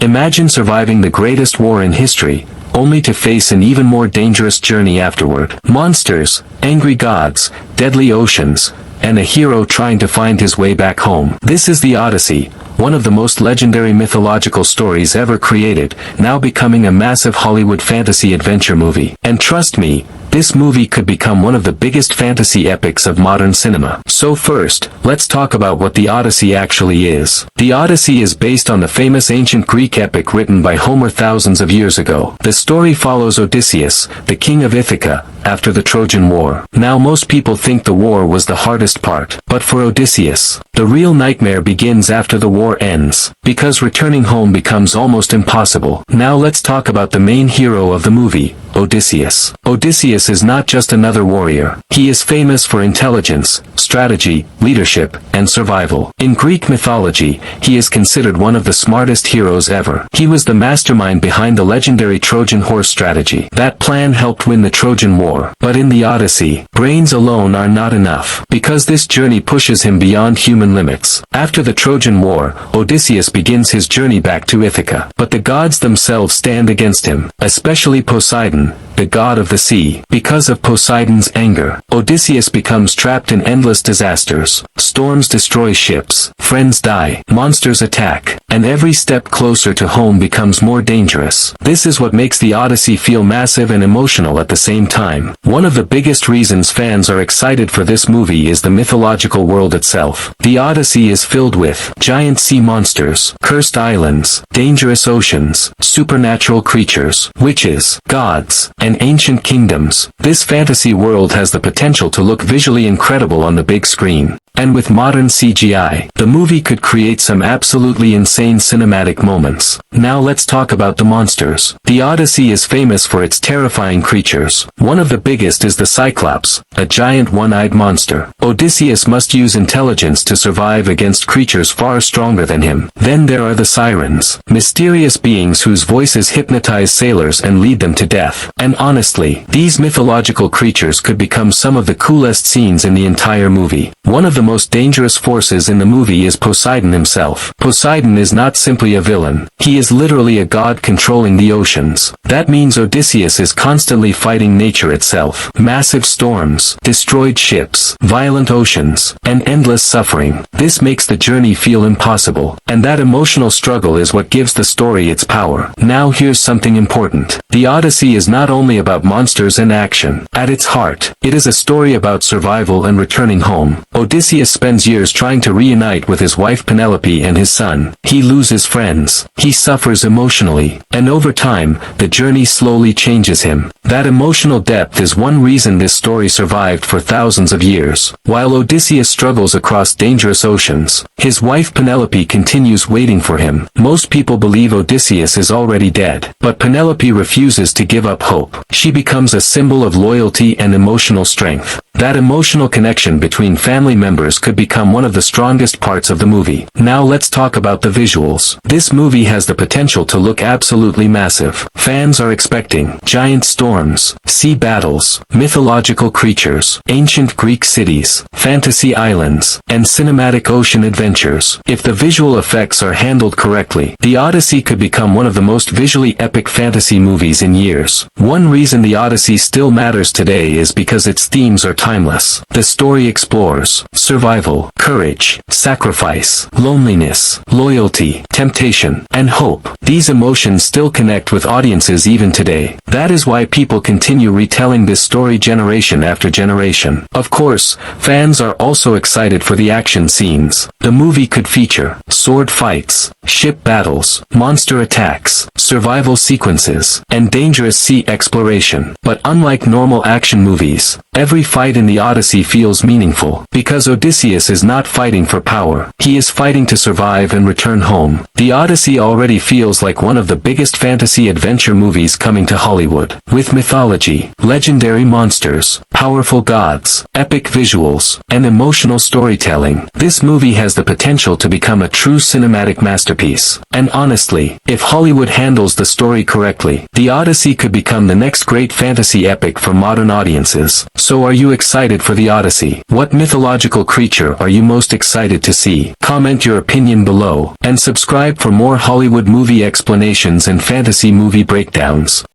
Imagine surviving the greatest war in history, only to face an even more dangerous journey afterward. Monsters, angry gods, deadly oceans, and a hero trying to find his way back home. This is the Odyssey, one of the most legendary mythological stories ever created, now becoming a massive Hollywood fantasy adventure movie. And trust me, this movie could become one of the biggest fantasy epics of modern cinema. So first, let's talk about what the Odyssey actually is. The Odyssey is based on the famous ancient Greek epic written by Homer thousands of years ago. The story follows Odysseus, the king of Ithaca, after the Trojan War. Now most people think the war was the hardest part, but for Odysseus, the real nightmare begins after the war ends, because returning home becomes almost impossible. Now let's talk about the main hero of the movie, Odysseus. Odysseus is not just another warrior. He is famous for intelligence, strategy, leadership, and survival. In Greek mythology, he is considered one of the smartest heroes ever. He was the mastermind behind the legendary Trojan horse strategy. That plan helped win the Trojan War. But in the Odyssey, brains alone are not enough, because this journey pushes him beyond human limits. After the Trojan War, Odysseus begins his journey back to Ithaca. But the gods themselves stand against him, especially Poseidon, the god of the sea. Because of Poseidon's anger, Odysseus becomes trapped in endless disasters. Storms destroy ships, friends die, monsters attack, and every step closer to home becomes more dangerous. This is what makes the Odyssey feel massive and emotional at the same time. One of the biggest reasons fans are excited for this movie is the mythological world itself. The Odyssey is filled with giant sea monsters, cursed islands, dangerous oceans, supernatural creatures, witches, gods, and ancient kingdoms. This fantasy world has the potential to look visually incredible on the big screen. And with modern CGI, the movie could create some absolutely insane cinematic moments. Now let's talk about the monsters. The Odyssey is famous for its terrifying creatures. One of the biggest is the Cyclops, a giant one-eyed monster. Odysseus must use intelligence to survive against creatures far stronger than him. Then there are the Sirens, mysterious beings whose voices hypnotize sailors and lead them to death. And honestly, these mythological creatures could become some of the coolest scenes in the entire movie. One of the most dangerous forces in the movie is Poseidon himself. Poseidon is not simply a villain. He is literally a god controlling the oceans. That means Odysseus is constantly fighting nature itself. Massive storms, destroyed ships, violent oceans, and endless suffering. This makes the journey feel impossible. And that emotional struggle is what gives the story its power. Now here's something important. The Odyssey is not only about monsters and action. At its heart, it is a story about survival and returning home. Odysseus spends years trying to reunite with his wife Penelope and his son. He loses friends. He suffers emotionally. And over time, the journey slowly changes him. That emotional depth is one reason this story survived for thousands of years. While Odysseus struggles across dangerous oceans, his wife Penelope continues waiting for him. Most people believe Odysseus is already dead, but Penelope refuses to give up hope. She becomes a symbol of loyalty and emotional strength. That emotional connection between family members could become one of the strongest parts of the movie. Now let's talk about the visuals. This movie has the potential to look absolutely massive. Fans are expecting giant storms, sea battles, mythological creatures, ancient Greek cities, fantasy islands, and cinematic ocean adventures. If the visual effects are handled correctly, the Odyssey could become one of the most visually epic fantasy movies in years. One reason the Odyssey still matters today is because its themes are timeless. The story explores survival, courage, sacrifice, loneliness, loyalty, temptation, and hope. These emotions still connect with audiences even today. That is why people continue retelling this story generation after generation. Of course, fans are also excited for the action scenes. The movie could feature sword fights, ship battles, monster attacks, survival sequences, and dangerous sea exploration. But unlike normal action movies, every fight in the Odyssey feels meaningful, because Odysseus is not fighting for power. He is fighting to survive and return home. The Odyssey already feels like one of the biggest fantasy adventure movies coming to Hollywood. With mythology, legendary monsters, powerful gods, epic visuals, and emotional storytelling, this movie has the potential to become a true cinematic masterpiece. And honestly, if Hollywood handles the story correctly, the Odyssey could become the next great fantasy epic for modern audiences. So are you excited for the Odyssey? What mythological creature are you most excited to see? Comment your opinion below, and subscribe for more Hollywood movie explanations and fantasy movie breakdowns.